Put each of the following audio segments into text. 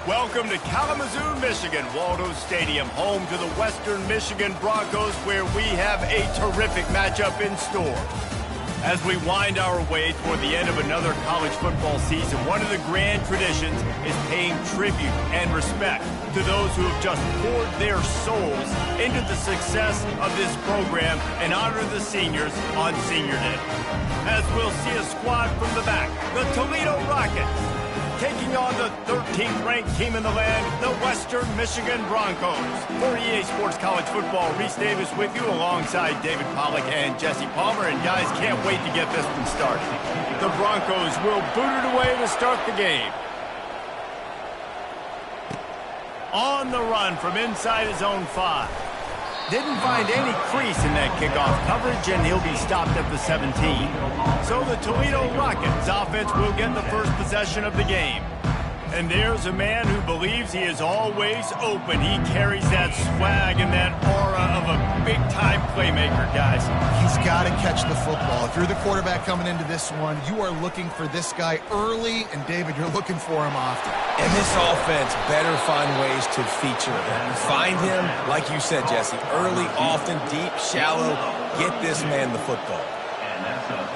Welcome to Kalamazoo, Michigan, Waldo Stadium, home to the Western Michigan Broncos, where we have a terrific matchup in store. As we wind our way toward the end of another college football season, one of the grand traditions is paying tribute and respect to those who have just poured their souls into the success of this program and honor the seniors on Senior Day. As we'll see a squad from the back, the Toledo Rockets, taking on the 13th ranked team in the land, the Western Michigan Broncos. For EA Sports College Football, Reese Davis with you alongside David Pollack and Jesse Palmer. And guys, can't wait to get this one started. The Broncos will boot it away to start the game. On the run from inside his own 5. Didn't find any crease in that kickoff coverage, and he'll be stopped at the 17. So the Toledo Rockets offense will get the first possession of the game. And there's a man who believes he is always open. He carries that swag and that aura of a big-time playmaker, guys. He's got to catch the football. If you're the quarterback coming into this one, you are looking for this guy early, and David, you're looking for him often. And this offense better find ways to feature him. Find him, like you said, Jesse, early, often, deep, shallow. Get this man the football.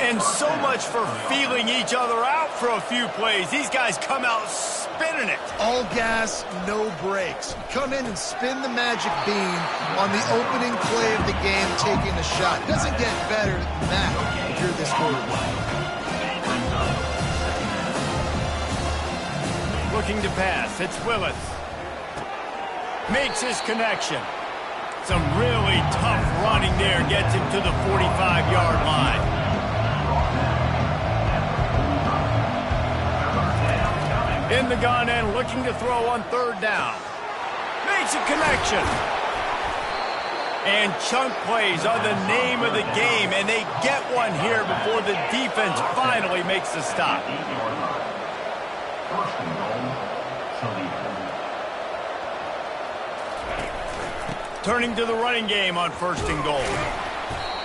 And so much for feeling each other out for a few plays. These guys come out spinning it. All gas, no brakes. Come in and spin the magic bean on the opening play of the game, taking a shot. It doesn't get better than that if you're this quarterback. Looking to pass, it's Willis. Makes his connection. Some really tough running there gets him to the 45-yard line. In the gun and looking to throw on 3rd down. Makes a connection. And chunk plays are the name of the game, and they get one here before the defense finally makes the stop. Turning to the running game on 1st and goal.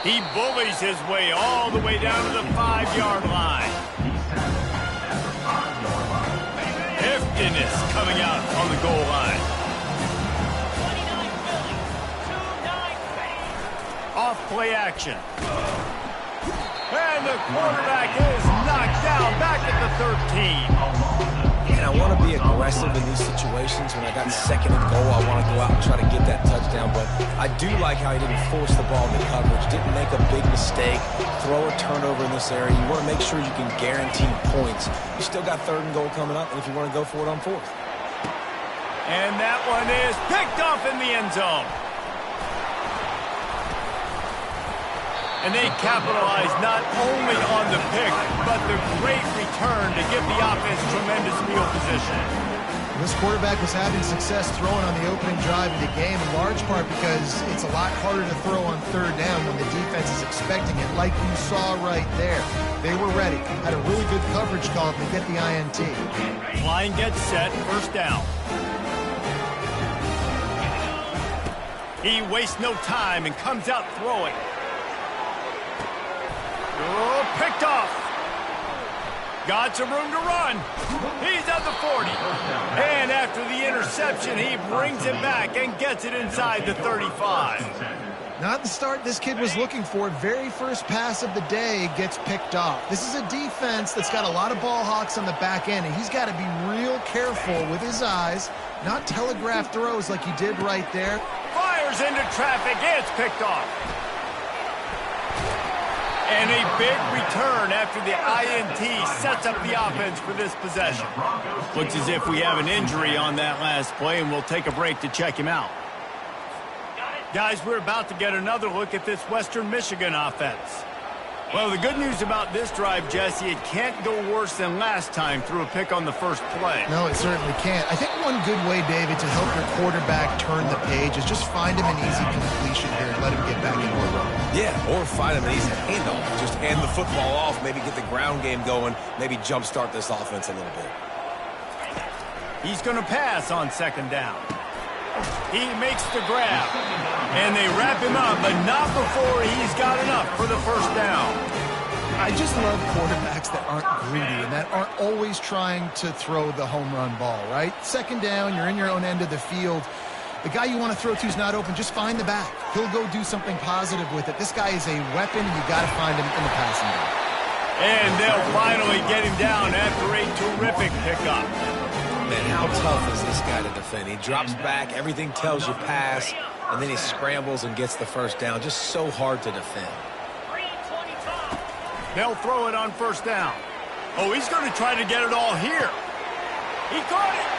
He bullies his way all the way down to the 5-yard line. Heftiness coming out on the goal line. Off play action. And the quarterback is knocked down back at the 13. And I want to be aggressive in these situations. When I got 2nd and goal, I want to go out and try to get that touchdown. But I do like how he didn't force the ball into coverage, didn't make a big mistake, throw a turnover in this area. You want to make sure you can guarantee points. You still got 3rd and goal coming up, and if you want to go for it on 4th. And that one is picked off in the end zone. And they capitalize not only on the pick, but the great return to give the offense tremendous field position. This quarterback was having success throwing on the opening drive of the game, in large part because it's a lot harder to throw on 3rd down when the defense is expecting it, like you saw right there. They were ready. Had a really good coverage call to get the INT. Line gets set, 1st down. He wastes no time and comes out throwing. Oh, picked off. Got some room to run. He's at the 40. And after the interception, he brings it back and gets it inside the 35. Not the start this kid was looking for. Very first pass of the day gets picked off. This is a defense that's got a lot of ball hawks on the back end, and he's got to be real careful with his eyes, not telegraph throws like he did right there. Fires into traffic. It's picked off. And a big return after the INT sets up the offense for this possession. Looks as if we have an injury on that last play, and we'll take a break to check him out. Guys, we're about to get another look at this Western Michigan offense. Well, the good news about this drive, Jesse, it can't go worse than last time through a pick on the first play. No, it certainly can't. I think one good way, David, to help your quarterback turn the page is just find him an easy completion here and let him get back in order. Yeah, or find him an easy handoff. Just hand the football off, maybe get the ground game going, maybe jumpstart this offense a little bit. He's going to pass on 2nd down. He makes the grab, and they wrap him up, but not before he's got enough for the 1st down. I just love quarterbacks that aren't greedy and that aren't always trying to throw the home run ball, right? Second down, you're in your own end of the field. The guy you want to throw to is not open. Just find the back. He'll go do something positive with it. This guy is a weapon. You got to find him in the passing game. And they'll finally get him down after a terrific pickup. Man, how tough is this guy to defend? He drops back, everything tells you pass, and then he scrambles and gets the first down. Just so hard to defend. They'll throw it on first down. Oh, he's going to try to get it all here. He caught it.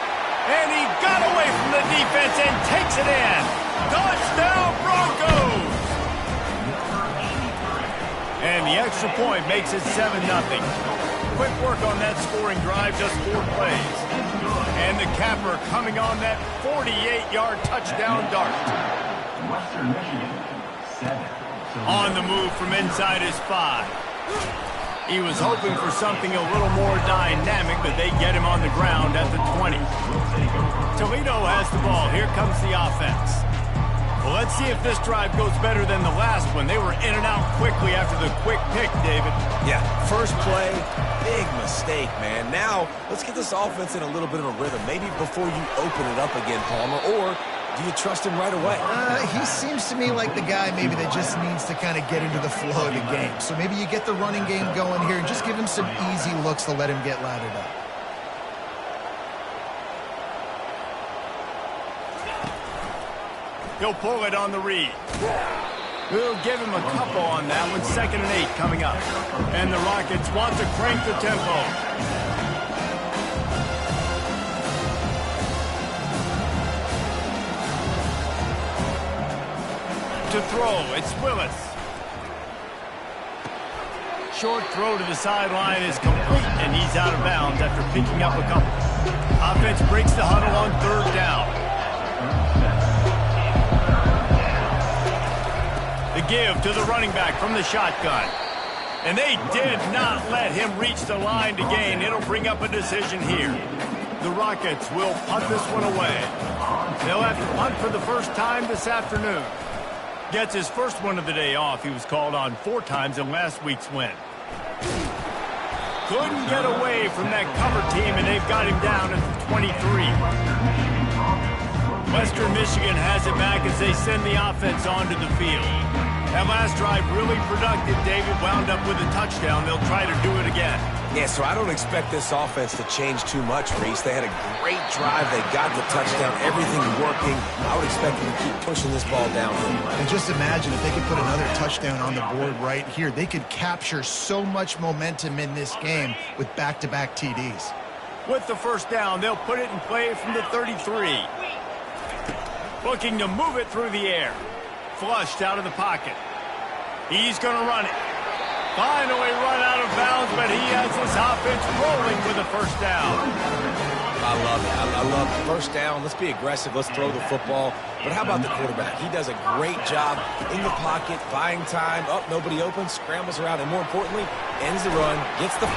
And he got away from the defense and takes it in. Touchdown, Broncos! And the extra point makes it 7-0. Quick work on that scoring drive, just 4 plays. And the capper coming on that 48-yard touchdown dart. Western Michigan, 7. On the move from inside his 5. He was hoping for something a little more dynamic, but they get him on the ground at the 20. Toledo has the ball. Here comes the offense. Well, let's see if this drive goes better than the last one. They were in and out quickly after the quick pick, David. Yeah, first play, big mistake, man. Now, let's get this offense in a little bit of a rhythm. Maybe before you open it up again, Palmer, or do you trust him right away? He seems to me like the guy maybe that just needs to kind of get into the flow of the game. So maybe you get the running game going here and just give him some easy looks to let him get lathered up. He'll pull it on the read. We'll give him a couple on that one. 2nd and 8 coming up. And the Rockets want to crank the tempo. To throw, it's Willis. Short throw to the sideline is complete, and he's out of bounds after picking up a couple. Offense breaks the huddle on 3rd down. The give to the running back from the shotgun. And they did not let him reach the line to gain. It'll bring up a decision here. The Rockets will punt this one away. They'll have to punt for the first time this afternoon. Gets his first one of the day off. He was called on 4 times in last week's win. Couldn't get away from that cover team, and they've got him down at the 23. Western Michigan has it back as they send the offense onto the field. That last drive really productive. David wound up with a touchdown. They'll try to do it again. Yeah, so I don't expect this offense to change too much, Reese. They had a great drive. They got the touchdown. Everything working. I would expect them to keep pushing this ball down. And just imagine if they could put another touchdown on the board right here. They could capture so much momentum in this game with back-to-back TDs. With the first down, they'll put it in play from the 33. Looking to move it through the air. Flushed out of the pocket. He's going to run it. Finally run out of bounds, but he has his offense rolling with a first down. I love it. I love it. First down. Let's be aggressive. Let's throw the football. But how about the quarterback? He does a great job in the pocket, buying time. Up, nobody open, scrambles around, and more importantly, ends the run, gets the...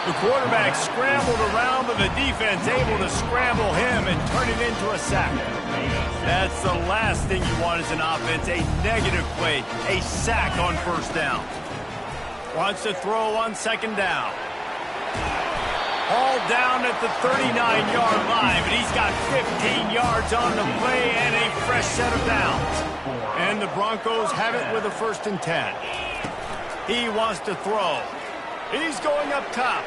The quarterback scrambled around, but the defense able to scramble him and turn it into a sack. That's the last thing you want as an offense, a negative play, a sack on first down. Wants to throw on 2nd down. All down at the 39-yard line, but he's got 15 yards on the play and a fresh set of downs. And the Broncos have it with a 1st and 10. He wants to throw. He's going up top.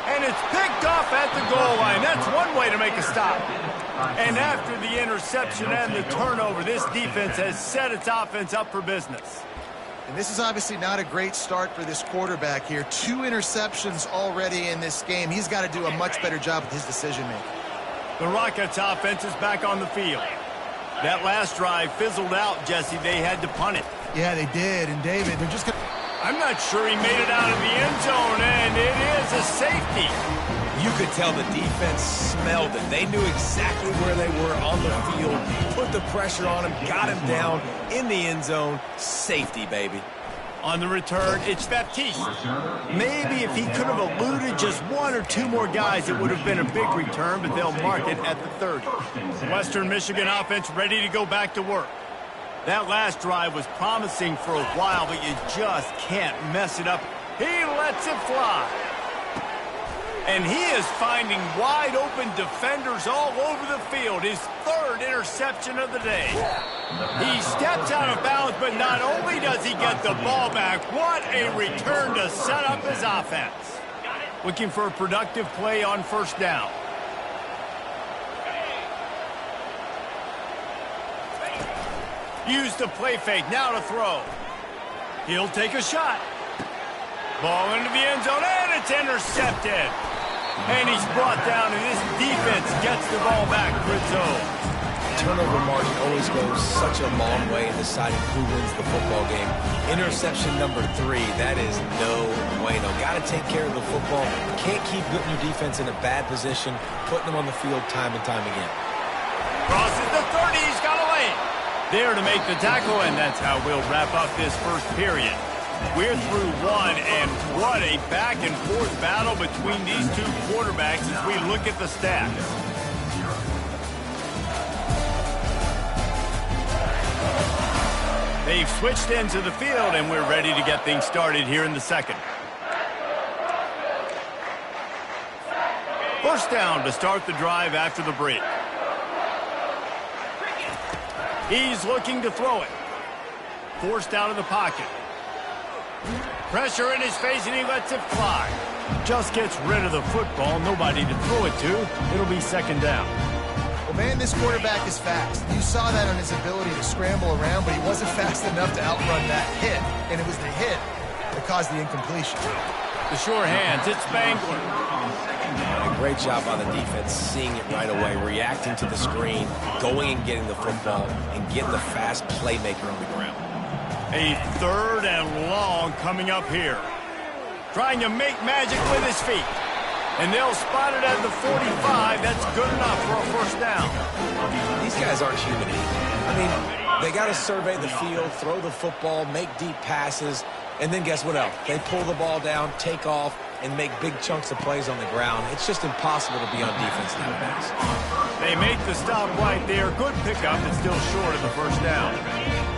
And it's picked off at the goal line. That's one way to make a stop. And after the interception and the turnover, this defense has set its offense up for business. And this is obviously not a great start for this quarterback here. 2 interceptions already in this game. He's got to do a much better job with his decision-making. The Rockets offense is back on the field. That last drive fizzled out, Jesse. They had to punt it. Yeah, they did. And David, they're just going to... I'm not sure he made it out of the end zone, and it is a safety. You could tell the defense smelled it. They knew exactly where they were on the field, put the pressure on him, got him down in the end zone. Safety, baby. On the return, it's Baptiste. Maybe if he could have eluded just 1 or 2 more guys, it would have been a big return, but they'll mark it at the 30. Western Michigan offense ready to go back to work. That last drive was promising for a while, but you just can't mess it up He lets it fly. And he is finding wide open defenders all over the field. His third interception of the day. He steps out of bounds, but not only does he get the ball back, what a return to set up his offense. Looking for a productive play on first down. Use the play fake, now to throw. He'll take a shot. Ball into the end zone, and it's intercepted. And he's brought down, and this defense gets the ball back for its own. Turnover margin always goes such a long way in deciding who wins the football game. Interception number 3, that is no bueno. Got to take care of the football. Can't keep putting your defense in a bad position, putting them on the field time and time again. Crosses the 30, he's got a lane. There to make the tackle, and that's how we'll wrap up this first period. We're through one, and what a back-and-forth battle between these two quarterbacks as we look at the stats. They've switched into the field, and we're ready to get things started here in the second. First down to start the drive after the break. He's looking to throw it. Forced out of the pocket. Pressure in his face, and he lets it fly. Just gets rid of the football. Nobody to throw it to. It'll be second down. Well, man, this quarterback is fast. You saw that on his ability to scramble around, but he wasn't fast enough to outrun that hit. And it was the hit that caused the incompletion. The sure hands, it's Spangler. A great job by the defense, seeing it right away, reacting to the screen, going and getting the football, and getting the fast playmaker on the ground. A third and long coming up here. Trying to make magic with his feet. And they'll spot it at the 45. That's good enough for a first down. These guys aren't human. I mean, they got to survey the field, throw the football, make deep passes, and then guess what else? They pull the ball down, take off, and make big chunks of plays on the ground. It's just impossible to be on defense nowadays. They make the stop right there. Good pickup, but still short of the first down.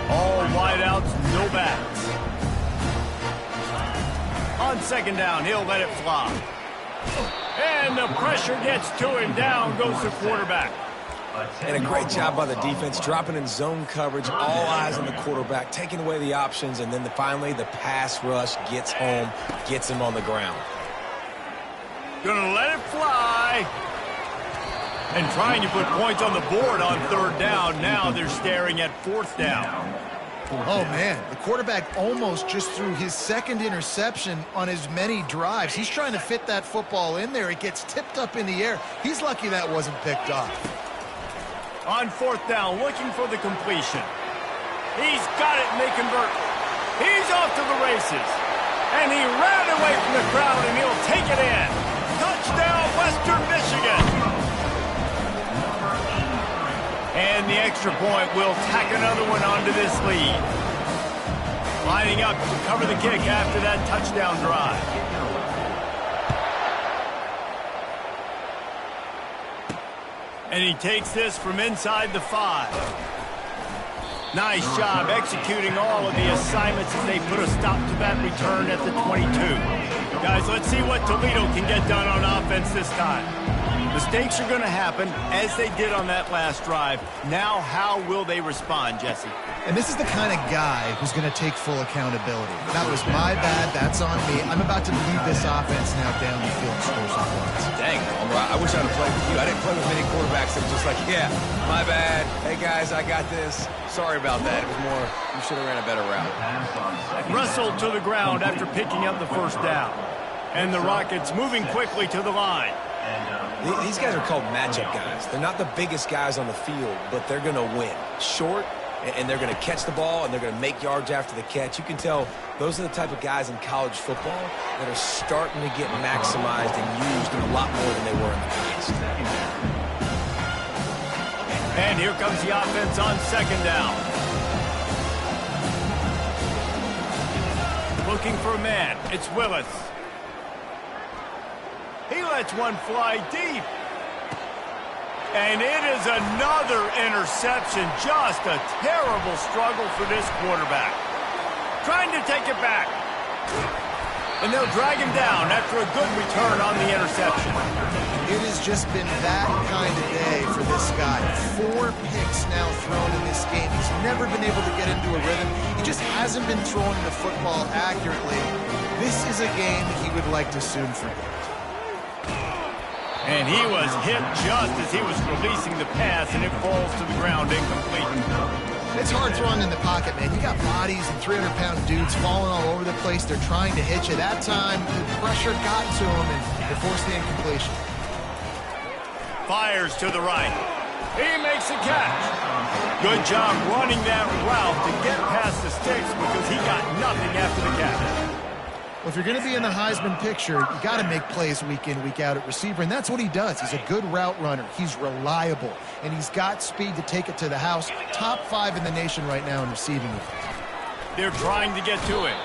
All wideouts, no backs. On second down, he'll let it fly. And the pressure gets to him. Down goes the quarterback. And a great job by the defense, dropping in zone coverage, all eyes on the quarterback, taking away the options, and then finally the pass rush gets home, gets him on the ground. Gonna let it fly. And trying to put points on the board on third down. Now they're staring at fourth down. Oh, man, the quarterback almost just threw his second interception on as many drives. He's trying to fit that football in there. It gets tipped up in the air. He's lucky that wasn't picked off. On fourth down, looking for the completion. He's got it, and they convert. He's off to the races. And he ran away from the crowd, and he'll take it in. Touchdown, Western Michigan. And the extra point will tack another one onto this lead. Lining up to cover the kick after that touchdown drive. And he takes this from inside the 5. Nice job executing all of the assignments as they put a stop to that return at the 22. Guys, let's see what Toledo can get done on offense this time. Mistakes are going to happen, as they did on that last drive. Now, how will they respond, Jesse? And this is the kind of guy who's going to take full accountability. That was my bad. That's on me. I'm about to lead this offense now down the field and score some points. Dang, I wish I'd have played with you. I didn't play with many quarterbacks that were just like, yeah, my bad. Hey, guys, I got this. Sorry about that. It was more, you should have ran a better route. Wrestled to the ground after picking up the first down. And the Rockets moving quickly to the line. These guys are called matchup guys. They're not the biggest guys on the field, but they're going to win. Short, and they're going to catch the ball, and they're going to make yards after the catch. You can tell those are the type of guys in college football that are starting to get maximized and used a lot more than they were in the past. And here comes the offense on second down. Looking for a man. It's Willis. He lets one fly deep. And it is another interception. Just a terrible struggle for this quarterback. Trying to take it back. And they'll drag him down after a good return on the interception. It has just been that kind of day for this guy. 4 picks now thrown in this game. He's never been able to get into a rhythm. He just hasn't been throwing the football accurately. This is a game he would like to soon forget. And he was hit just as he was releasing the pass, and it falls to the ground incomplete. It's hard throwing in the pocket, man. You got bodies and 300-pound dudes falling all over the place. They're trying to hit you. That time, the pressure got to him, and they forced the incompletion. Fires to the right. He makes a catch. Good job running that route to get past the sticks because he got nothing after the catch. Well, if you're going to be in the Heisman picture, you got to make plays week in, week out at receiver, and that's what he does. He's a good route runner. He's reliable, and he's got speed to take it to the house. Top 5 in the nation right now in receiving it. They're trying to get to him.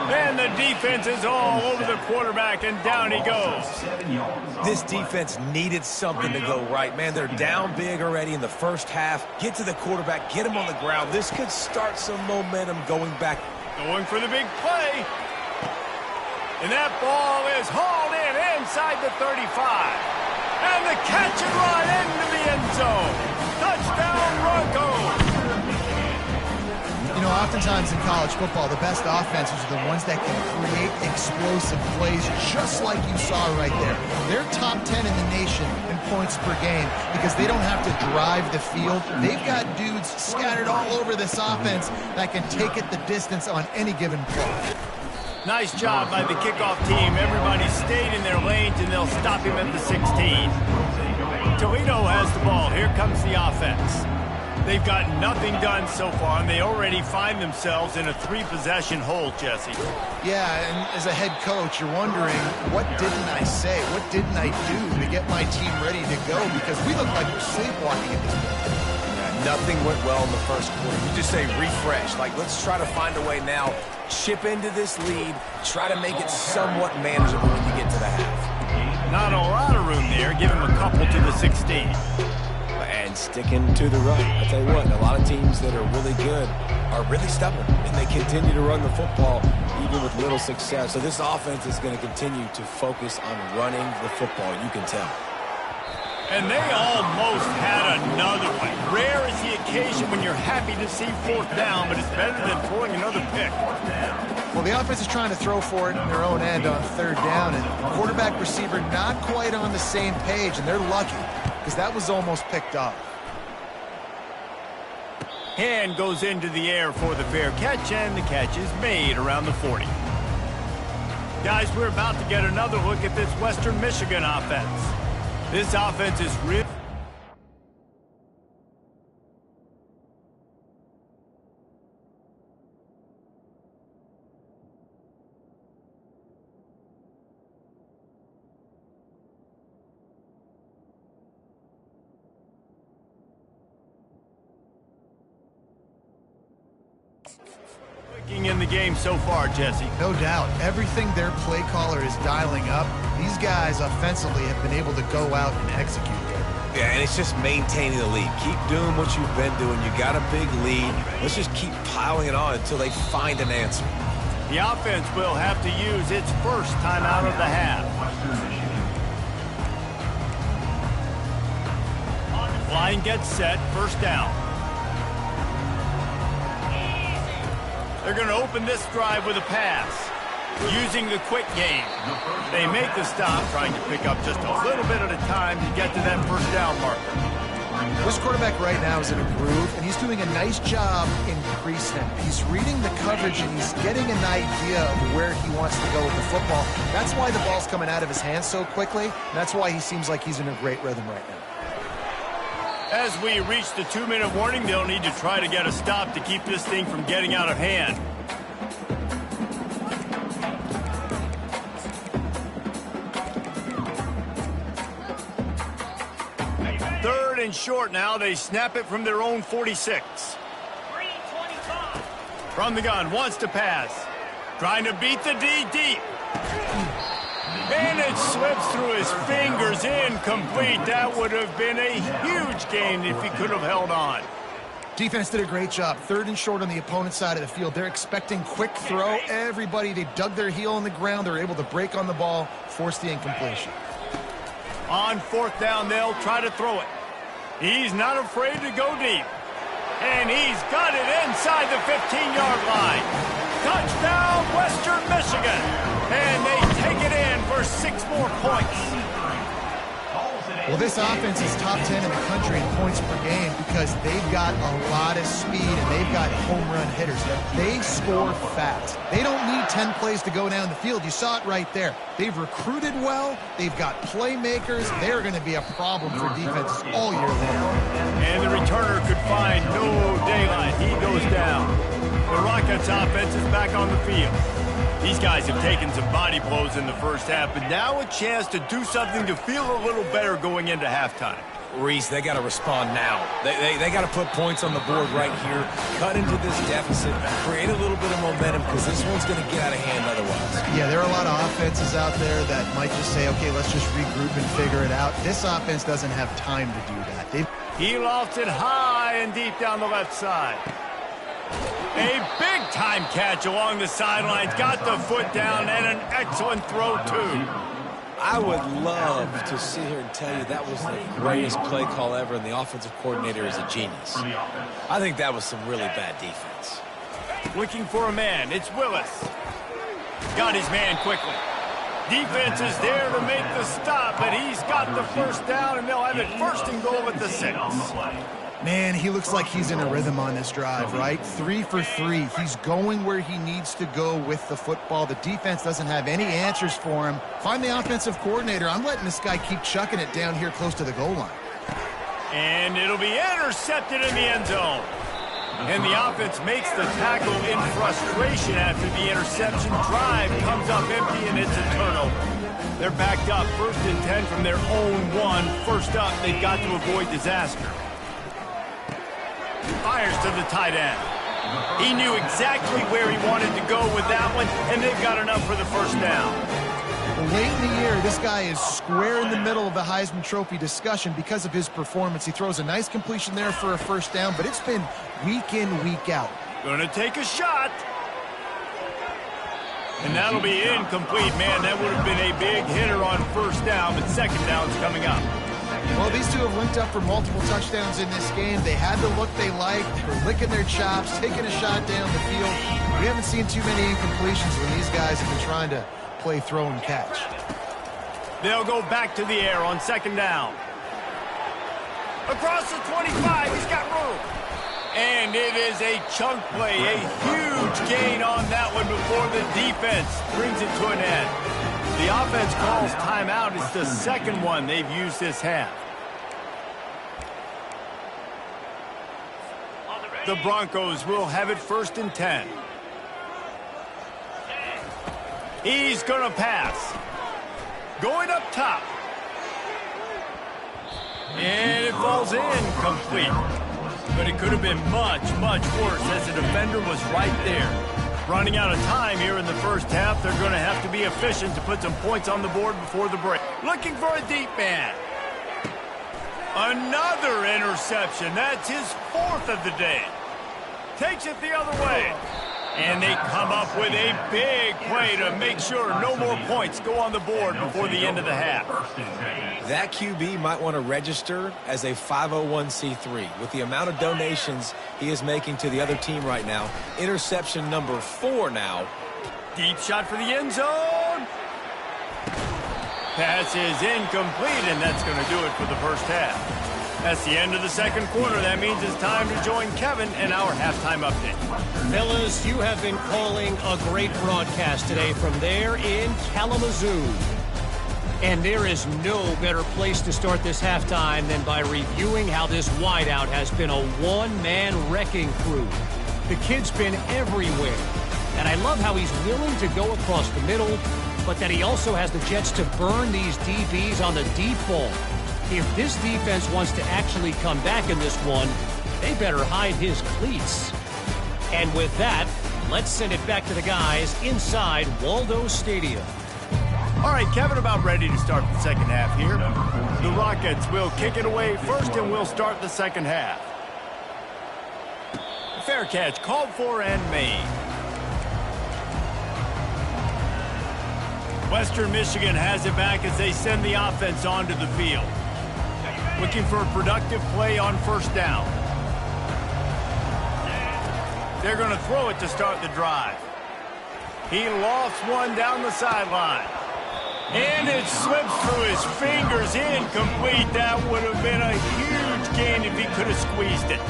And the defense is all over the quarterback, and down he goes. This defense needed something to go right, man. They're down big already in the first half. Get to the quarterback, get him on the ground. This could start some momentum going back. Going for the big play. And that ball is hauled in inside the 35. And the catch and run into the end zone. Touchdown, Broncos. You know, oftentimes in college football, the best offenses are the ones that can create explosive plays, just like you saw right there. They're top 10 in the nation in points per game because they don't have to drive the field. They've got dudes scattered all over this offense that can take it the distance on any given play. Nice job by the kickoff team. Everybody stayed in their lanes, and they'll stop him at the 16. Toledo has the ball. Here comes the offense. They've got nothing done so far, and they already find themselves in a 3-possession hole, Jesse. Yeah, and as a head coach, you're wondering, what didn't I say? What didn't I do to get my team ready to go? Because we look like we're sleepwalking at this point. Nothing went well in the first quarter. You just say refresh. Like, let's try to find a way now. Chip into this lead. Try to make it somewhat manageable when you get to the half. Not a lot of room there. Give him a couple to the 16. And sticking to the run. I'll tell you what, a lot of teams that are really good are really stubborn, and they continue to run the football even with little success. So this offense is going to continue to focus on running the football. You can tell. And they almost had another one. Rare is the occasion when you're happy to see 4th down, but it's better than throwing another pick. Well, the offense is trying to throw for it in their own end on 3rd down, and quarterback receiver not quite on the same page, and they're lucky because that was almost picked off. Hand goes into the air for the fair catch, and the catch is made around the 40. Guys, we're about to get another look at this Western Michigan offense. This offense is real. In the game so far, Jesse. No doubt. Everything their play caller is dialing up, these guys offensively have been able to go out and execute there. Yeah, and it's just maintaining the lead. Keep doing what you've been doing. You got a big lead. Let's just keep piling it on until they find an answer. The offense will have to use its first time out of the half. Line gets set, 1st down. They're going to open this drive with a pass, using the quick game. They make the stop, trying to pick up just a little bit at a time to get to that 1st down marker. This quarterback right now is in a groove, and he's doing a nice job increasing it. He's reading the coverage, and he's getting an idea of where he wants to go with the football. That's why the ball's coming out of his hands so quickly, and that's why he seems like he's in a great rhythm right now. As we reach the 2-minute warning, they'll need to try to get a stop to keep this thing from getting out of hand. Third and short now. They snap it from their own 46. From the gun, wants to pass. Trying to beat the D deep. And it slips through his fingers, incomplete. That would have been a huge gain if he could have held on. Defense did a great job. 3rd and short on the opponent's side of the field. They're expecting quick throw. Everybody, they dug their heel on the ground. They're able to break on the ball, force the incompletion. On 4th down, they'll try to throw it. He's not afraid to go deep. And he's got it inside the 15-yard line. Touchdown, Western Michigan. And they take it in for 6 more points. Well, this offense is top 10 in the country in points per game because they've got a lot of speed and they've got home run hitters. They score fast. They don't need 10 plays to go down the field. You saw it right there. They've recruited well. They've got playmakers. They're going to be a problem for defenses all year long. And the returner could find no daylight. He goes down. The Rockets offense is back on the field. These guys have taken some body blows in the first half, but now a chance to do something to feel a little better going into halftime. Reese, they got to respond now. They got to put points on the board right here, cut into this deficit, create a little bit of momentum because this one's going to get out of hand otherwise. Yeah, there are a lot of offenses out there that might just say, okay, let's just regroup and figure it out. This offense doesn't have time to do that. He lofts it high and deep down the left side. A big-time catch along the sidelines. Got the foot down and an excellent throw, too. I would love to sit here and tell you that was the greatest play call ever, and the offensive coordinator is a genius. I think that was some really bad defense. Looking for a man. It's Willis. Got his man quickly. Defense is there to make the stop, but he's got the first down, and they'll have it 1st and goal at the 6. Man, he looks like he's in a rhythm on this drive, right? 3 for 3. He's going where he needs to go with the football. The defense doesn't have any answers for him. Find the offensive coordinator. I'm letting this guy keep chucking it down here close to the goal line. And it'll be intercepted in the end zone. And the offense makes the tackle in frustration after the interception. Drive comes up empty, and it's a turnover. They're backed up 1st and 10 from their own 1. First up, they've got to avoid disaster. Fires to the tight end. He knew exactly where he wanted to go with that one, and they've got enough for the first down. Late in the year, this guy is square in the middle of the Heisman Trophy discussion because of his performance. He throws a nice completion there for a first down, but it's been week in, week out. Gonna take a shot. And that'll be incomplete. Man, that would have been a big hitter on first down, but second down's coming up. Well, these two have linked up for multiple touchdowns in this game. They had the look they liked. They were licking their chops, taking a shot down the field. We haven't seen too many incompletions when these guys have been trying to play throw and catch. They'll go back to the air on 2nd down. Across the 25, he's got room. And it is a chunk play, a huge gain on that one before the defense brings it to an end. The offense calls timeout. It's the 2nd one they've used this half. The Broncos will have it 1st and 10. He's going to pass. Going up top. And it falls incomplete. But it could have been much, much worse as the defender was right there. Running out of time here in the first half. They're going to have to be efficient to put some points on the board before the break. Looking for a deep man. Another interception. That's his 4th of the day. Takes it the other way. And they come up with a big play to make sure no more points go on the board before the end of the half. That QB might want to register as a 501c3. With the amount of donations he is making to the other team right now, interception number 4 now. Deep shot for the end zone. Pass is incomplete, and that's going to do it for the first half. That's the end of the 2nd quarter. That means it's time to join Kevin in our halftime update. Fellas, you have been calling a great broadcast today from there in Kalamazoo. And there is no better place to start this halftime than by reviewing how this wideout has been a one-man wrecking crew. The kid's been everywhere. And I love how he's willing to go across the middle, but that he also has the jets to burn these DBs on the deep ball. If this defense wants to actually come back in this one, they better hide his cleats. And with that, let's send it back to the guys inside Waldo Stadium. All right, Kevin, about ready to start the second half here. The Rockets will kick it away first, and we'll start the second half. fair catch called for and made. Western Michigan has it back as they send the offense onto the field. Looking for a productive play on first down. They're going to throw it to start the drive. He lofts one down the sideline. And it slips through his fingers, incomplete. That would have been a huge gain if he could have squeezed it.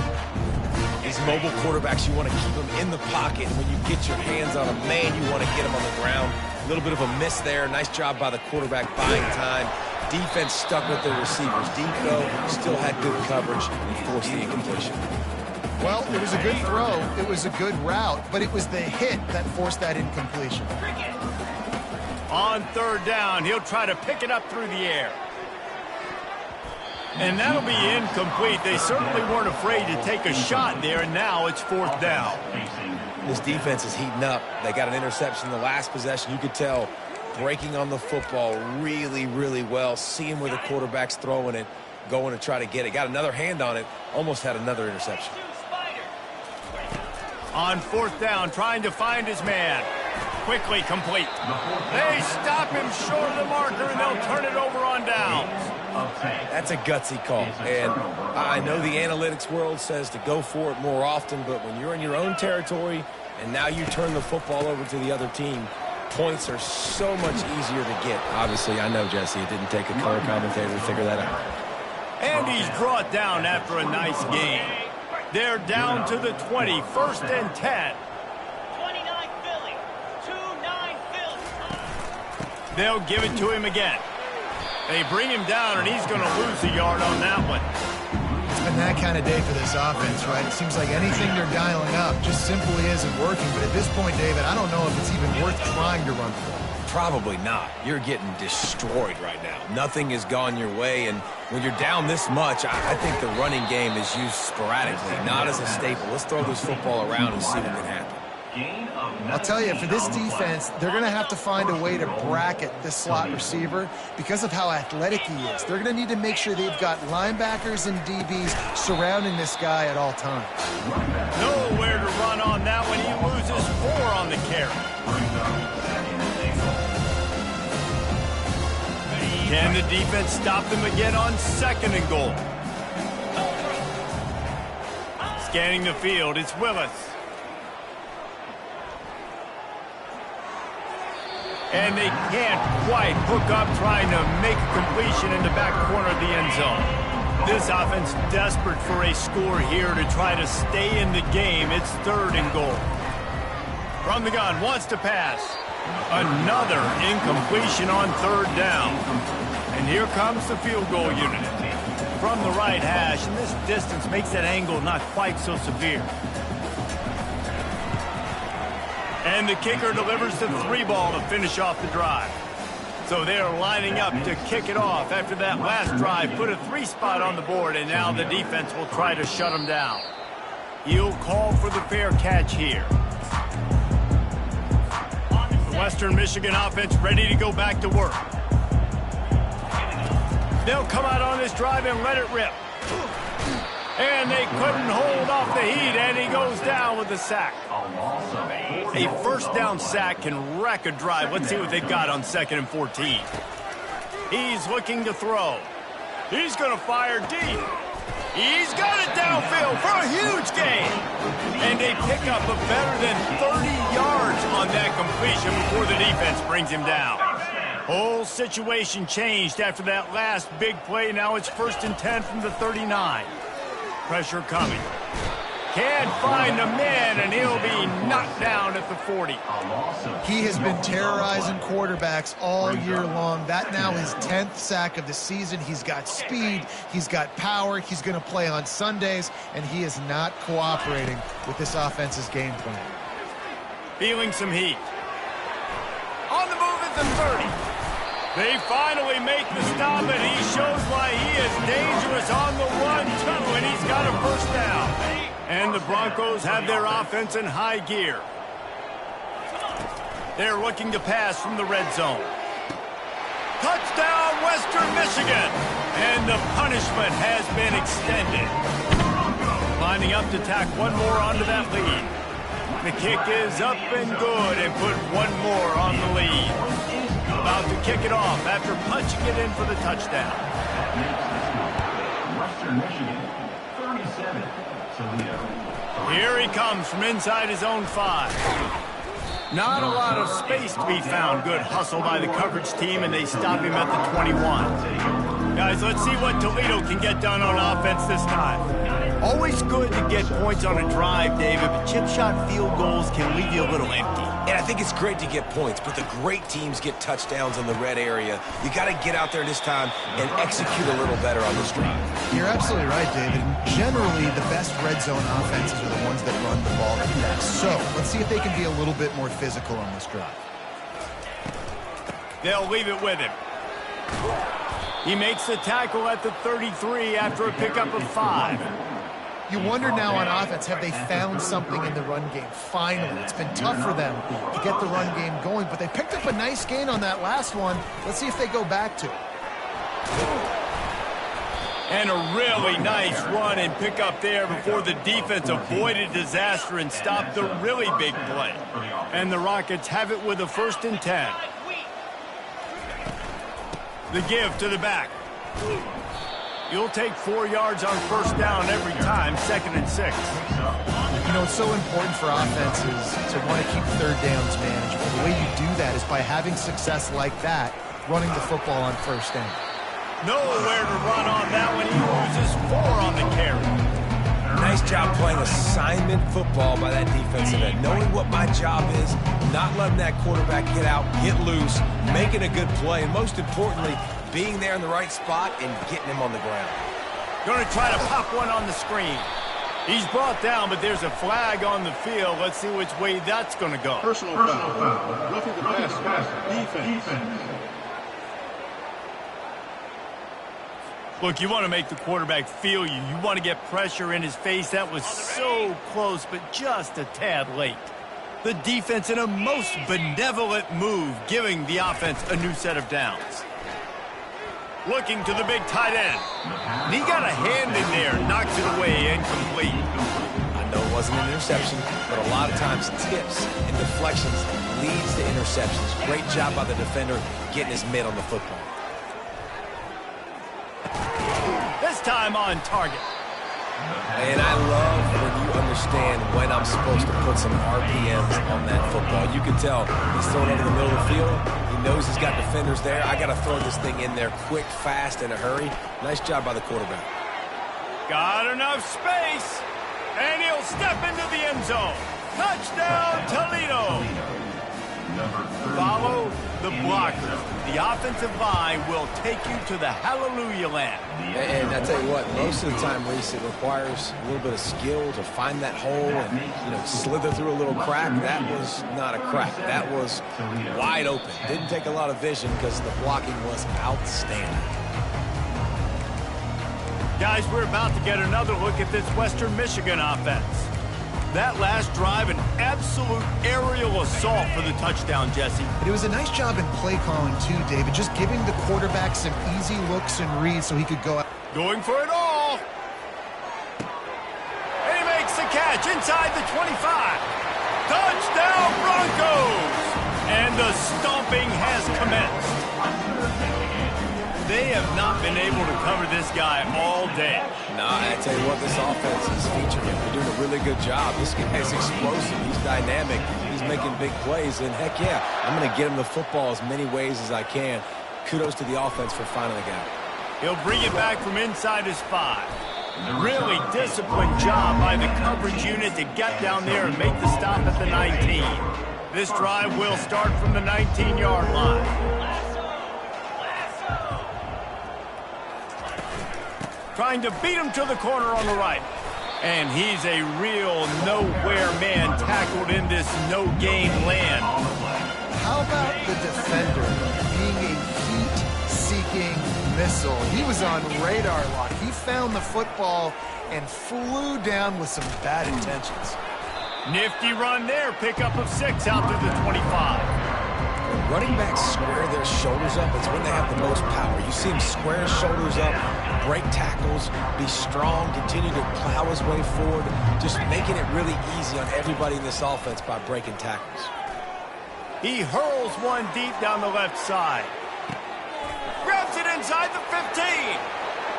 These mobile quarterbacks, you want to keep them in the pocket. When you get your hands on a man, you want to get him on the ground. A little bit of a miss there. Nice job by the quarterback buying time. Defense stuck with their receivers. Deep, though, still had good coverage and forced the incompletion. Well, it was a good throw. It was a good route, but it was the hit that forced that incompletion. On third down, he'll try to pick it up through the air. And that'll be incomplete. They certainly weren't afraid to take a shot there, and now it's fourth down. This defense is heating up. They got an interception in the last possession. You could tell breaking on the football really, really well, seeing where the quarterback's throwing it, going to try to get it. Got another hand on it, almost had another interception. On fourth down, trying to find his man. Quickly complete. They stop him short of the marker, and they'll turn it over on downs. That's a gutsy call, and I know the analytics world says to go for it more often, but when you're in your own territory and now you turn the football over to the other team, points are so much easier to get. Obviously, I know, Jesse, it didn't take a color commentator to figure that out. And he's brought down after a nice gain. They're down to the 20, first and 10. 29 Philly, 2-9 Philly. They'll give it to him again. They bring him down, and he's going to lose a yard on that one. It's been that kind of day for this offense, right? It seems like anything they're dialing up just simply isn't working. But at this point, David, I don't know if it's even worth trying to run for. Probably not. You're getting destroyed right now. Nothing has gone your way, and when you're down this much, I think the running game is used sporadically, not as a staple. Let's throw this football around and see what can happen. I'll tell you, for this defense, they're going to have to find a way to bracket this slot receiver because of how athletic he is. They're going to need to make sure they've got linebackers and DBs surrounding this guy at all times. Nowhere to run on that one. He loses 4 on the carry. Can the defense stop them again on second and goal? Scanning the field, it's Willis. And they can't quite hook up trying to make a completion in the back corner of the end zone. This offense desperate for a score here to try to stay in the game. It's third and goal. From the gun, wants to pass. Another incompletion on third down. And here comes the field goal unit. From the right hash, and this distance makes that angle not quite so severe. And the kicker delivers the 3-ball to finish off the drive. So they're lining up to kick it off after that last drive. Put a 3-spot on the board, and now the defense will try to shut them down. He'll call for the fair catch here. The Western Michigan offense ready to go back to work. They'll come out on this drive and let it rip. And they couldn't hold off the heat, and he goes down with the sack. A first down sack can wreck a drive. Let's see what they've got on 2nd and 14. He's looking to throw. He's going to fire deep. He's got it downfield for a huge gain. And they pick up a better than 30 yards on that completion before the defense brings him down. Whole situation changed after that last big play. Now it's 1st and 10 from the 39. Pressure coming. Can't find a man, and he'll be knocked down at the 40. He has been terrorizing quarterbacks all year long. That now his 10th sack of the season. He's got speed. He's got power. He's going to play on Sundays, and he is not cooperating with this offense's game plan. Feeling some heat. On the move at the 30. They finally make the stop, and he shows why he is dangerous on the run, too, and he's got a first down. And the Broncos have their offense in high gear. They're looking to pass from the red zone. Touchdown, Western Michigan! And the punishment has been extended. Lining up to tack one more onto that lead. The kick is up and good and put one more on the lead. About to kick it off after punching it in for the touchdown. Western Michigan, 37, Toledo. Here he comes from inside his own 5. Not a lot of space to be found. Good hustle by the coverage team, and they stop him at the 21. Guys, let's see what Toledo can get done on offense this time. Always good to get points on a drive, David, but chip shot field goals can leave you a little empty. And I think it's great to get points, but the great teams get touchdowns in the red area. You got to get out there this time and execute a little better on this drive. You're absolutely right, David. Generally, the best red zone offenses are the ones that run the ball the best. So let's see if they can be a little bit more physical on this drive. They'll leave it with him. He makes the tackle at the 33 after a pickup of 5. You wonder now on offense, have they found something in the run game? Finally, it's been tough for them to get the run game going, but they picked up a nice gain on that last one. Let's see if they go back to it. And a really nice run and pick up there before the defense avoided disaster and stopped the really big play. And the Rockets have it with a 1st and 10. The give to the back. You'll take 4 yards on 1st down every time, 2nd and 6. You know, it's so important for offenses to want to keep 3rd downs manageable. The way you do that is by having success like that, running the football on 1st down. Nowhere to run on that one. He loses 4 on the carry. Nice job playing assignment football by that defensive end. Knowing what my job is, not letting that quarterback get out, get loose, making a good play, and most importantly, being there in the right spot and getting him on the ground. Going to try to pop one on the screen. He's brought down, but there's a flag on the field. Let's see which way that's going to go. Personal foul. Roughing the passer. Defense. Look, you want to make the quarterback feel you. You want to get pressure in his face. That was so close, but just a tad late. The defense in a most benevolent move, giving the offense a new set of downs. Looking to the big tight end. And he got a hand in there, knocks it away, incomplete. I know it wasn't an interception, but a lot of times tips and deflections leads to interceptions. Great job by the defender getting his mitt on the football. This time on target. And I love when you understand when I'm supposed to put some RPMs on that football. You can tell he's throwing over the middle of the field. He knows he's got defenders there. I got to throw this thing in there quick, fast, in a hurry. Nice job by the quarterback. Got enough space. And he'll step into the end zone. Touchdown, Toledo. Follow the blockers. The offensive line will take you to the hallelujah land. And I tell you what, most of the time, Reese, it requires a little bit of skill to find that hole and, slither through a little crack. That was not a crack. That was wide open. Didn't take a lot of vision because the blocking was outstanding. Guys, we're about to get another look at this Western Michigan offense. That last drive, an absolute aerial assault for the touchdown, Jesse. But it was a nice job in play calling, too, David. Just giving the quarterback some easy looks and reads so he could go out. Going for it all. And he makes the catch inside the 25. Touchdown, Broncos! And the stomping has commenced. They have not been able to cover this guy all day. No, I tell you what, this offense is featuring him. They're doing a really good job. This guy's explosive. He's dynamic. He's making big plays. And heck yeah, I'm going to get him the football as many ways as I can. Kudos to the offense for finding the guy. He'll bring it back from inside his 5. Really disciplined job by the coverage unit to get down there and make the stop at the 19. This drive will start from the 19-yard line. Trying to beat him to the corner on the right. And he's a real nowhere man tackled in this no-game land. How about the defender being a heat-seeking missile? He was on radar lock. He found the football and flew down with some bad intentions. Nifty run there. Pickup of 6 out to the 25. running backs square their shoulders up, it's when they have the most power. You see him square his shoulders up, break tackles, be strong, continue to plow his way forward, just making it really easy on everybody in this offense by breaking tackles. He hurls one deep down the left side. Grabs it inside the 15.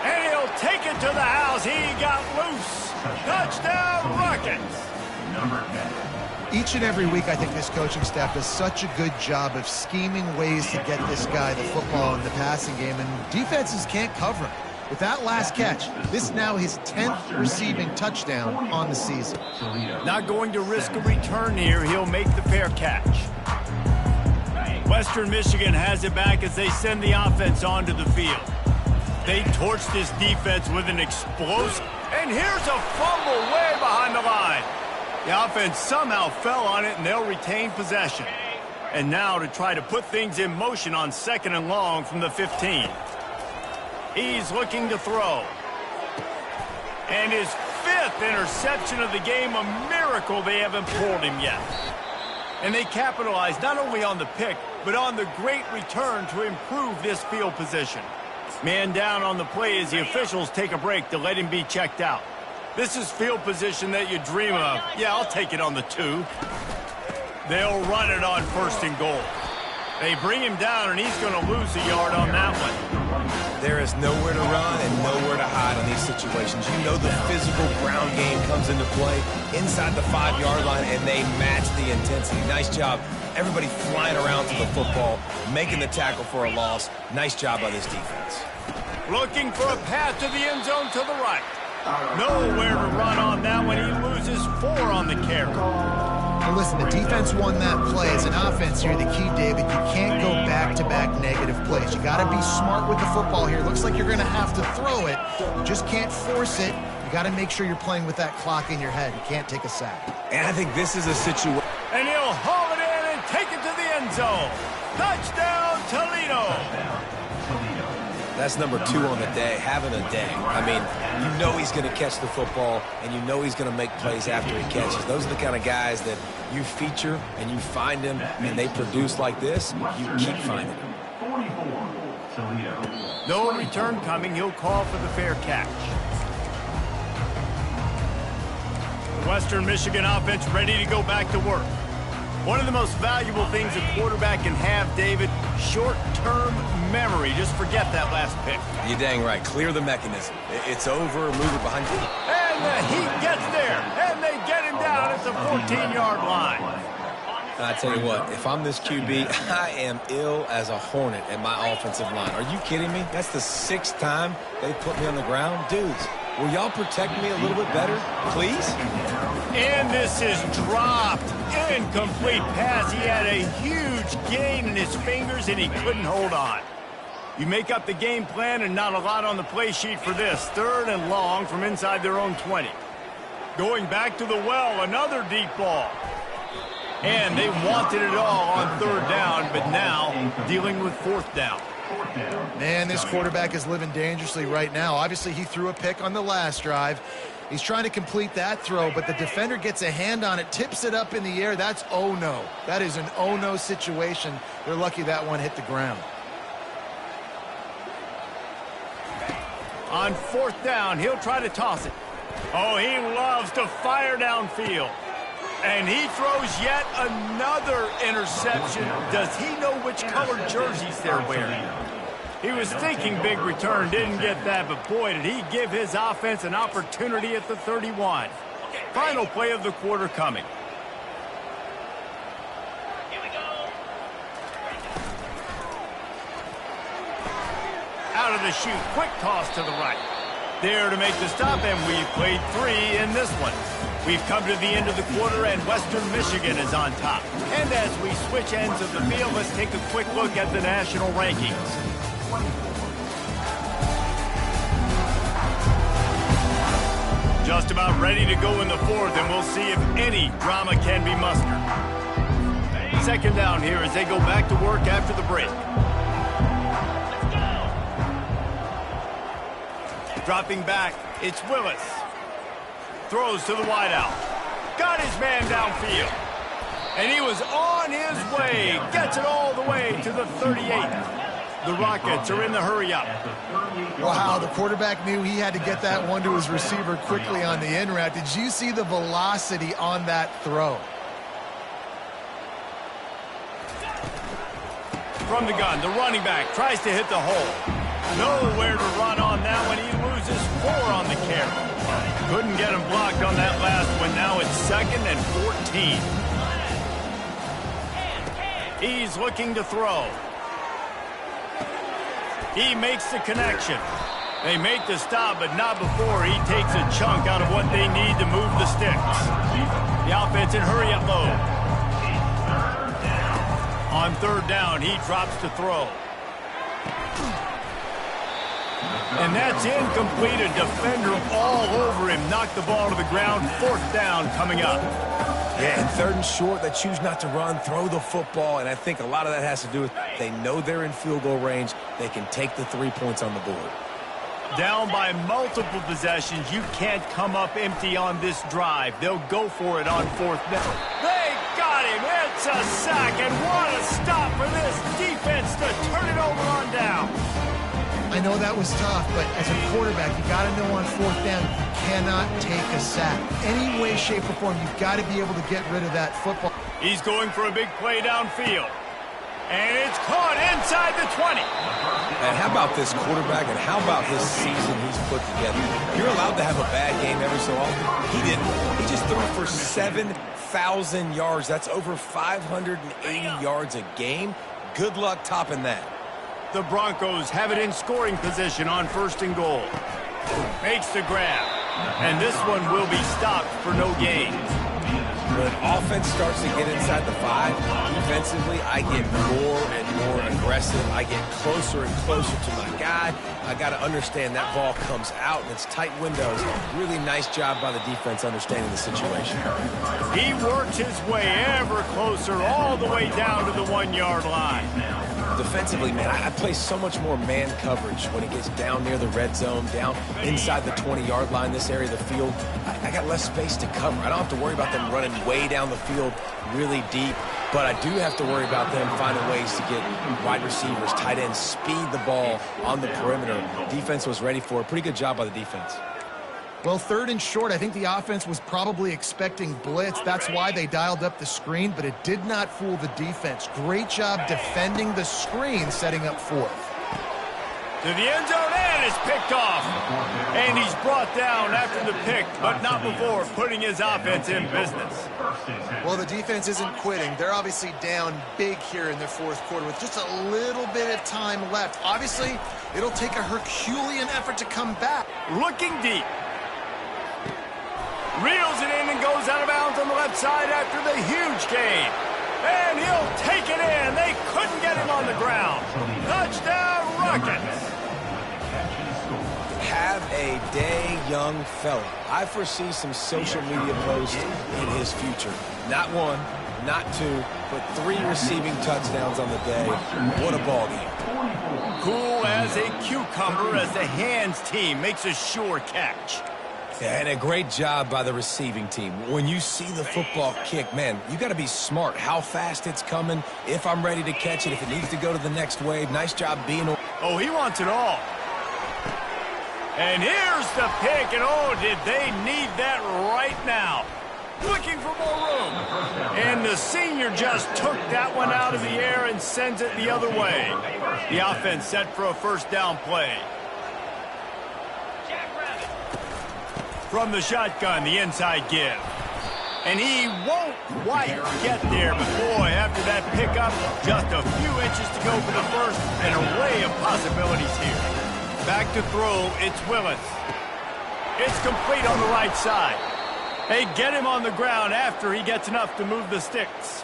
And he'll take it to the house. He got loose. Touchdown, Rockets. Number 10. Each and every week, I think this coaching staff does such a good job of scheming ways to get this guy the football in the passing game, and defenses can't cover him. With that last catch, this is now his 10th receiving touchdown on the season. Not going to risk a return here. He'll make the fair catch. Western Michigan has it back as they send the offense onto the field. They torched this defense with an explosive. And here's a fumble way behind the line. The offense somehow fell on it, and they'll retain possession. And now to try to put things in motion on 2nd and long from the 15. He's looking to throw. And his 5th interception of the game, a miracle they haven't pulled him yet. And they capitalized not only on the pick, but on the great return to improve this field position. Man down on the play as the officials take a break to let him be checked out. This is field position that you dream of. Yeah, I'll take it on the 2. They'll run it on 1st and goal. They bring him down, and he's going to lose a yard on that one. There is nowhere to run and nowhere to hide in these situations. You know the physical ground game comes into play inside the 5-yard line, and they match the intensity. Nice job. Everybody flying around to the football, making the tackle for a loss. Nice job by this defense. Looking for a path to the end zone to the right. Nowhere to run on that one. He loses 4 on the carry. Now listen, the defense won that play. As an offense here, the key, David, you can't go back-to-back negative plays. You got to be smart with the football here. Looks like you're going to have to throw it. You just can't force it. You got to make sure you're playing with that clock in your head. You can't take a sack. And I think this is a situation. And he'll haul it in and take it to the end zone. Touchdown, Toledo. That's number 2 on the day, having a day. I mean, you know he's going to catch the football, and you know he's going to make plays after he catches. Those are the kind of guys that you feature and you find them, and they produce like this. You keep finding them. 44. Toledo. No return coming. He'll call for the fair catch. The Western Michigan offense ready to go back to work. One of the most valuable things a quarterback can have, David, short-term memory. Just forget that last pick. You're dang right. Clear the mechanism. It's over. Move it behind you. And the heat gets there, and they get him down at the 14-yard line. And I tell you what, if I'm this QB, I am ill as a hornet at my offensive line. Are you kidding me? That's the 6th time they put me on the ground. Dudes, will y'all protect me a little bit better, please? And this is dropped. Incomplete pass. He had a huge gain in his fingers, and he couldn't hold on. You make up the game plan, and not a lot on the play sheet for this. 3rd and long from inside their own 20. Going back to the well, another deep ball. And they wanted it all on 3rd down, but now dealing with 4th down. Man, this quarterback is living dangerously right now. Obviously, he threw a pick on the last drive. He's trying to complete that throw, but the defender gets a hand on it, tips it up in the air. That's oh-no. That is an oh-no situation. They're lucky that one hit the ground. On 4th down, he'll try to toss it. Oh, he loves to fire downfield. And he throws yet another interception. Does he know which colored jerseys they're wearing? He was thinking big return, didn't get that, but boy, did he give his offense an opportunity at the 31. Final play of the quarter coming. Here we go. Out of the chute, quick toss to the right. There to make the stop, and we've played 3 in this one. We've come to the end of the quarter, and Western Michigan is on top. And as we switch ends of the field, let's take a quick look at the national rankings. Just about ready to go in the 4th, and we'll see if any drama can be mustered. 2nd down here as they go back to work after the break. Dropping back, it's Willis. Throws to the wideout. Got his man downfield. And he was on his way. Gets it all the way to the 38. The Rockets are in the hurry-up. Wow, the quarterback knew he had to get that one to his receiver quickly on the in route. Did you see the velocity on that throw? From the gun, the running back tries to hit the hole. Nowhere to run on that one. He loses 4 on the carry. Couldn't get him blocked on that last one. Now it's 2nd and 14. He's looking to throw. He makes the connection. They make the stop, but not before he takes a chunk out of what they need to move the sticks. The offense in hurry-up mode. On 3rd down, he drops to throw. And that's incomplete. A defender all over him. Knocked the ball to the ground. 4th down coming up. Yeah, and 3rd and short, they choose not to run, throw the football, and I think a lot of that has to do with they know they're in field goal range. They can take the 3 points on the board. Down by multiple possessions. You can't come up empty on this drive. They'll go for it on 4th down. They got him. It's a sack, and what a stop for this defense to turn it over on down. I know that was tough, but as a quarterback, you got to know on 4th down, you cannot take a sack. Any way, shape, or form, you've got to be able to get rid of that football. He's going for a big play downfield. And it's caught inside the 20. And how about this quarterback, and how about his season he's put together? You're allowed to have a bad game every so often. He didn't. He just threw for 7,000 yards. That's over 580 yards a game. Good luck topping that. The Broncos have it in scoring position on 1st and goal. Makes the grab. And this one will be stopped for no gain. When offense starts to get inside the 5, defensively, I get more and more aggressive. I get closer and closer to my guy. I got to understand that ball comes out and it's tight windows. Really nice job by the defense understanding the situation. He works his way ever closer all the way down to the 1-yard line. Defensively, man, I play so much more man coverage when it gets down near the red zone, down inside the 20-yard line, this area of the field. I got less space to cover. I don't have to worry about them running way down the field really deep, but I do have to worry about them finding ways to get wide receivers, tight ends, speed the ball on the perimeter. Defense was ready for it. Pretty good job by the defense. Well, 3rd and short, I think the offense was probably expecting blitz. That's why they dialed up the screen, but it did not fool the defense. Great job defending the screen, setting up 4th. To the end zone, and it's picked off. And he's brought down after the pick, but not before putting his offense in business. Well, the defense isn't quitting. They're obviously down big here in the 4th quarter with just a little bit of time left. Obviously, it'll take a Herculean effort to come back. Looking deep. Reels it in and goes out of bounds on the left side after the huge gain. And he'll take it in. They couldn't get him on the ground. Touchdown, Rockets. Have a day, young fella. I foresee some social media posts in his future. Not 1, not 2, but 3 receiving touchdowns on the day. What a ball game. Cool as a cucumber as the hands team makes a sure catch. Yeah, and a great job by the receiving team. When you see the football kick, man, you got to be smart how fast it's coming, if I'm ready to catch it, if it needs to go to the next wave. Nice job being... Oh, he wants it all. And here's the pick, and oh, did they need that right now. Looking for more room. And the senior just took that one out of the air and sends it the other way. The offense set for a 1st down play. From the shotgun, the inside give. And he won't quite get there, but boy, after that pickup, just a few inches to go for the 1st, an array of possibilities here. Back to throw, it's Willis. It's complete on the right side. They get him on the ground after he gets enough to move the sticks.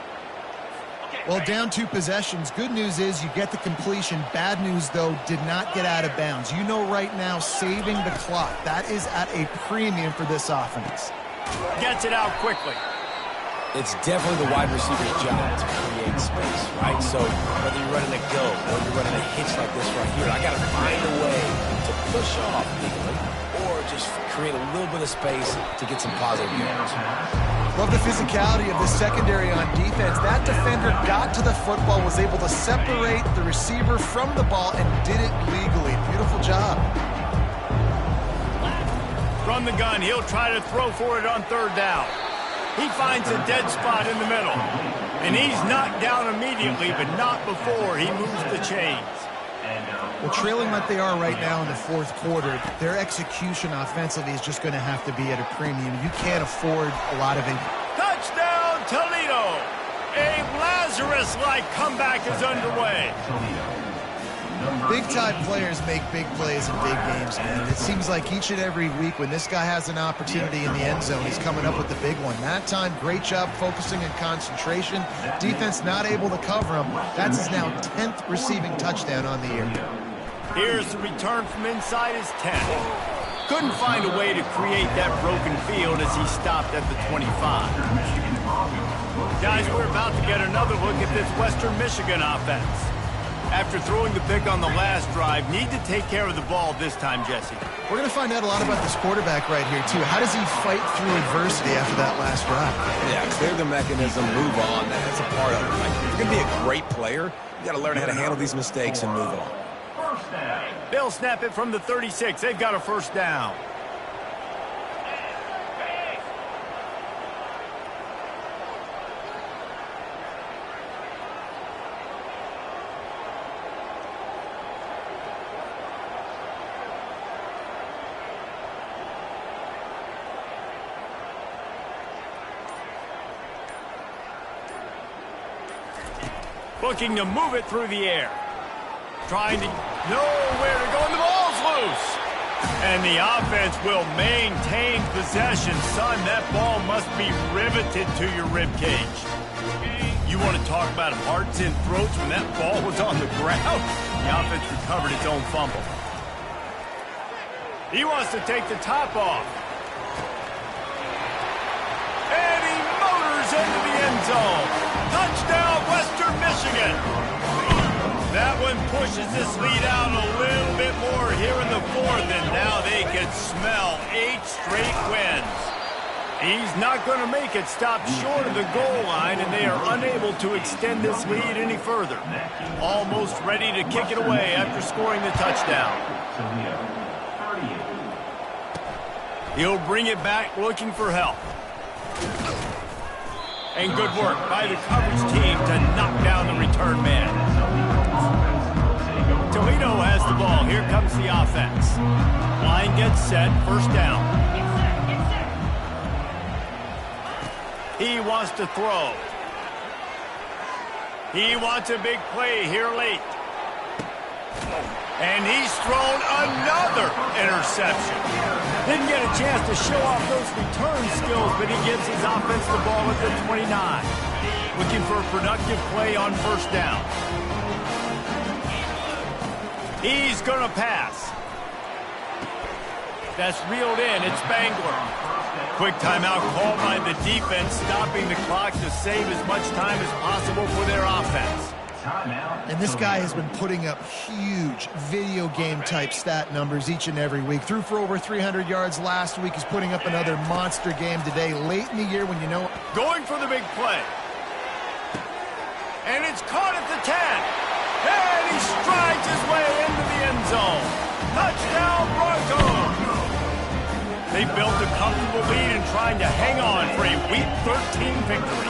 Well, down 2 possessions. Good news is you get the completion. Bad news, though, did not get out of bounds. You know right now, saving the clock. That is at a premium for this offense. Gets it out quickly. It's definitely the wide receiver's job to create space, right? So whether you're running a go or you're running a hitch like this right here, I got to find a way to push off legally or just create a little bit of space to get some positive yards. Love the physicality of the secondary on defense. That defender got to the football, was able to separate the receiver from the ball, and did it legally. Beautiful job. From the gun, he'll try to throw for it on third down. He finds a dead spot in the middle. And he's knocked down immediately, but not before he moves the chains. Well, trailing like they are right now in the fourth quarter, their execution offensively is just going to have to be at a premium. You can't afford a lot of it. Touchdown, Toledo! A Lazarus-like comeback is underway. Big-time players make big plays in big games, man. It seems like each and every week when this guy has an opportunity in the end zone, he's coming up with the big one. That time, great job focusing and concentration. Defense not able to cover him. That's his now 10th receiving touchdown on the year. Here's the return from inside his 10. Couldn't find a way to create that broken field as he stopped at the 25. Guys, we're about to get another look at this Western Michigan offense. After throwing the pick on the last drive, need to take care of the ball this time, Jesse. We're going to find out a lot about this quarterback right here, too. How does he fight through adversity after that last drive? Yeah, clear the mechanism, move on. That's a part of it. Like, if you're going to be a great player, you got to learn how to handle these mistakes and move on. They'll snap it from the 36. They've got a first down. Looking to move it through the air. Trying to know where to go, and the ball's loose. And the offense will maintain possession. Son, that ball must be riveted to your rib cage. You want to talk about hearts and throats when that ball was on the ground? The offense recovered its own fumble. He wants to take the top off. And he motors into the end zone. Touchdown, Western Michigan. That one pushes this lead out a little bit more here in the fourth, and now they can smell 8 straight wins. He's not going to make it stop short of the goal line, and they are unable to extend this lead any further. Almost ready to kick it away after scoring the touchdown. He'll bring it back looking for help. And good work by the coverage team to knock down the return man. Toledo has the ball. Here comes the offense. Line gets set. First down. He wants to throw. He wants a big play here late. And he's thrown another interception. Didn't get a chance to show off those return skills, but he gives his offense the ball at the 29. Looking for a productive play on first down. He's going to pass. That's reeled in. It's Spangler. Quick timeout called by the defense, stopping the clock to save as much time as possible for their offense. And this guy has been putting up huge video game type stat numbers each and every week. Threw for over 300 yards last week. He's putting up another monster game today, late in the year when you know. Going for the big play. And it's caught at the 10. And he strides his way into the end zone. Touchdown, Broncos. They built a comfortable lead and trying to hang on for a Week 13 victory.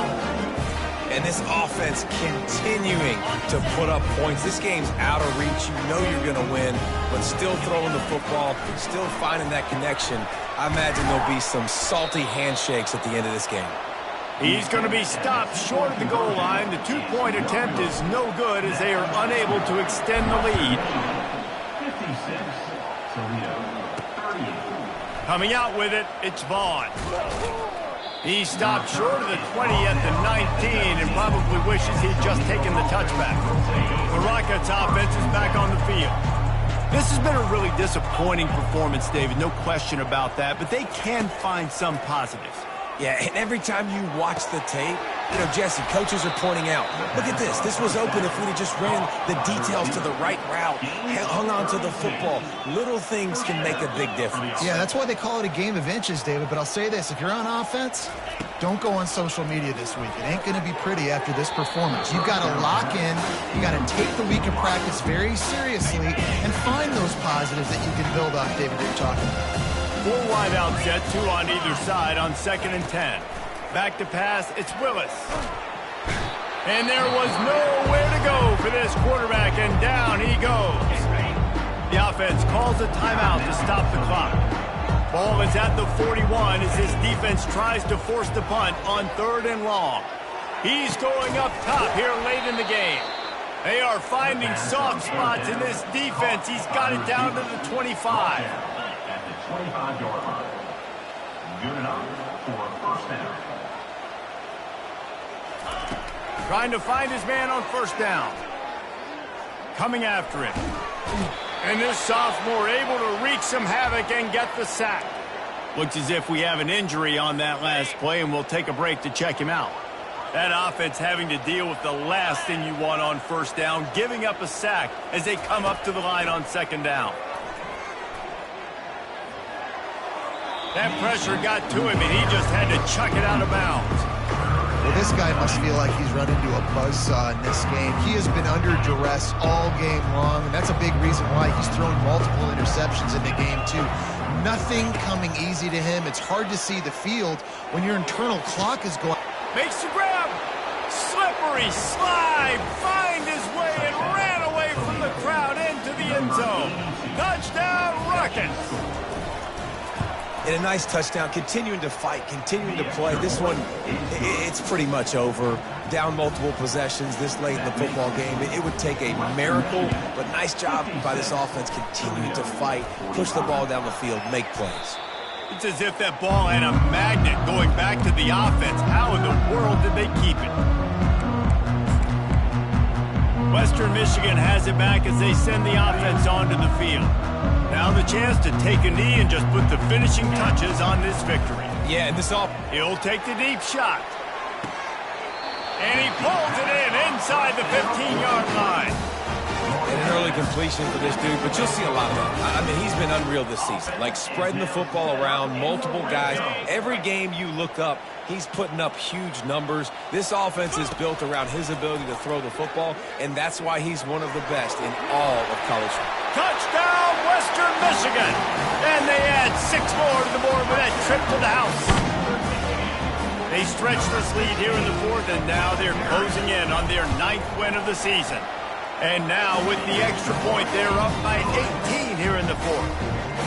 And this offense continuing to put up points. This game's out of reach. You know you're going to win, but still throwing the football, still finding that connection. I imagine there'll be some salty handshakes at the end of this game. He's going to be stopped short of the goal line. The 2-point attempt is no good as they are unable to extend the lead. 56, Toledo, 38. Coming out with it, it's Vaughn. He stopped short of the 20 at the 19 and probably wishes he'd just taken the touchback. The Rockets offense is back on the field. This has been a really disappointing performance, David, no question about that, but they can find some positives. Yeah, and every time you watch the tape, you know, Jesse, coaches are pointing out, look at this. This was open if we'd have just ran the details to the right route, hung on to the football. Little things can make a big difference. Yeah, that's why they call it a game of inches, David. But I'll say this, if you're on offense, don't go on social media this week. It ain't going to be pretty after this performance. You've got to lock in. You got to take the week of practice very seriously and find those positives that you can build off, David, that you're talking about. 4 wide out set, 2 on either side on 2nd and 10. Back to pass, it's Willis. And there was nowhere to go for this quarterback, and down he goes. The offense calls a timeout to stop the clock. Ball is at the 41 as this defense tries to force the punt on 3rd and long. He's going up top here late in the game. They are finding soft spots in this defense. He's got it down to the 25. At the 25-yard line. Good enough for a first down. Trying to find his man on 1st down. Coming after him. And this sophomore able to wreak some havoc and get the sack. Looks as if we have an injury on that last play, and we'll take a break to check him out. That offense having to deal with the last thing you want on 1st down, giving up a sack as they come up to the line on 2nd down. That pressure got to him, and he just had to chuck it out of bounds. Well, this guy must feel like he's run into a buzzsaw in this game. He has been under duress all game long, and that's a big reason why he's thrown multiple interceptions in the game, too. Nothing coming easy to him. It's hard to see the field when your internal clock is going. Makes the grab. Slippery slide. Find his way and ran away from the crowd into the end zone. Touchdown, Rockets. And a nice touchdown, continuing to fight, continuing to play. This one, it's pretty much over. Down multiple possessions this late in the football game. It would take a miracle, but nice job by this offense continuing to fight, push the ball down the field, make plays. It's as if that ball had a magnet going back to the offense. How in the world did they keep it? Western Michigan has it back as they send the offense onto the field. Now the chance to take a knee and just put the finishing touches on this victory. Yeah, and this all... He'll take the deep shot. And he pulls it in inside the 15-yard line. And an early completion for this dude, but you'll see a lot of that. I mean, he's been unreal this season. Like, spreading the football around, multiple guys. Every game you look up, he's putting up huge numbers. This offense is built around his ability to throw the football, and that's why he's one of the best in all of college football. Touchdown, Western Michigan! And they add 6 more to the board with that trip to the house. They stretch this lead here in the 4th, and now they're closing in on their 9th win of the season. And now, with the extra point, they're up by 18 here in the 4th.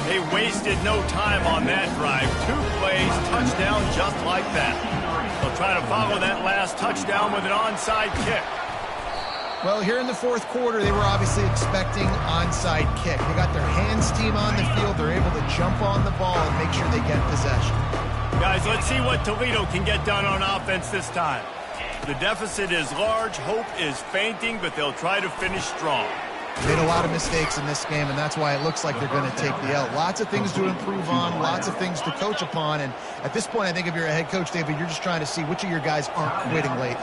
They wasted no time on that drive. 2 plays, touchdown just like that. They'll try to follow that last touchdown with an onside kick. Well, here in the 4th quarter, they were obviously expecting onside kick. They got their hands team on the field. They're able to jump on the ball and make sure they get possession. Guys, let's see what Toledo can get done on offense this time. The deficit is large, hope is fainting, but they'll try to finish strong. Made a lot of mistakes in this game, and that's why it looks like they're going to take the L. Lots of things to improve on, lots of things to coach upon, and at this point, I think if you're a head coach, David, you're just trying to see which of your guys aren't quitting late.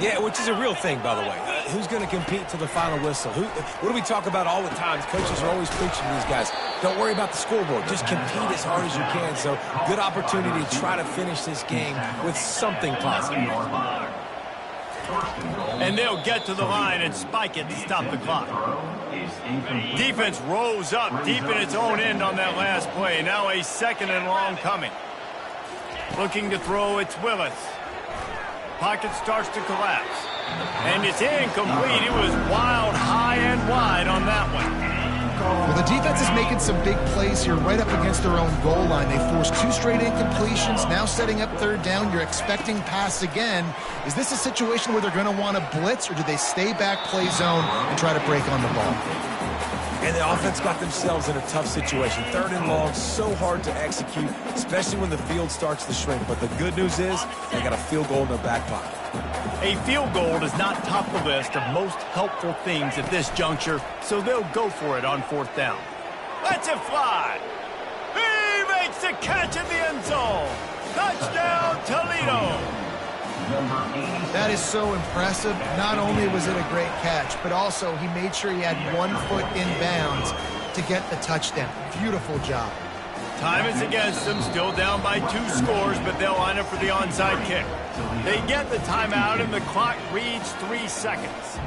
Yeah, which is a real thing, by the way. Who's going to compete to the final whistle? What do we talk about all the time? Coaches are always preaching to these guys. Don't worry about the scoreboard. Just compete as hard as you can. So, good opportunity to try to finish this game with something positive. And they'll get to the line and spike it to stop the clock. Defense rose up deep in its own end on that last play. Now a 2nd and long coming. Looking to throw, it's Willis. Pocket starts to collapse. And it's incomplete. It was wild, high and wide on that one. Well, the defense is making some big plays here right up against their own goal line. They forced 2 straight incompletions, now setting up 3rd down. You're expecting pass again. Is this a situation where they're going to want to blitz, or do they stay back, play zone, and try to break on the ball? And the offense got themselves in a tough situation. 3rd and long, so hard to execute, especially when the field starts to shrink. But the good news is they got a field goal in their back pocket. A field goal does not top the list of most helpful things at this juncture, so they'll go for it on 4th down. Lets it fly. He makes the catch in the end zone. Touchdown, Toledo. That is so impressive. Not only was it a great catch, but also he made sure he had 1 foot in bounds to get the touchdown. Beautiful job. Time is against them, still down by 2 scores, but they'll line up for the onside kick. They get the timeout, and the clock reads 3 seconds.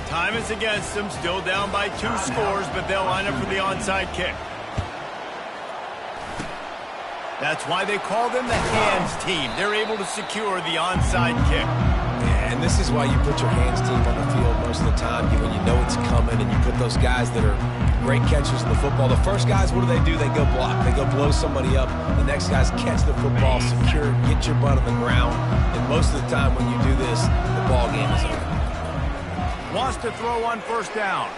Time is against them, still down by 2 scores, but they'll line up for the onside kick. That's why they call them the hands team. They're able to secure the onside kick. And this is why you put your hands team on the field most of the time, when you know it's coming, and you put those guys that are great catchers in the football. The first guys, what do? They go block. They go blow somebody up. The next guys catch the football, secure, get your butt on the ground. And most of the time when you do this, the ball game is over. Wants to throw on first down.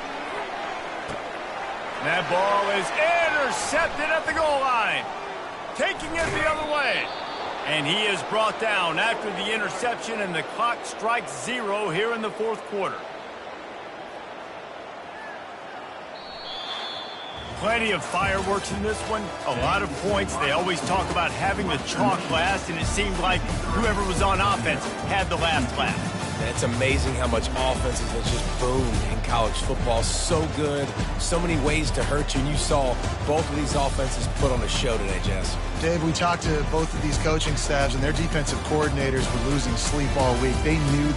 That ball is intercepted at the goal line. Taking it the other way. And he is brought down after the interception, and the clock strikes 0 here in the 4th quarter. Plenty of fireworks in this one. A lot of points. They always talk about having the chalk last, and it seemed like whoever was on offense had the last laugh. And it's amazing how much offenses have just boomed in college football. So good. So many ways to hurt you. And you saw both of these offenses put on a show today, Jess. Dave, we talked to both of these coaching staffs, and their defensive coordinators were losing sleep all week. They knew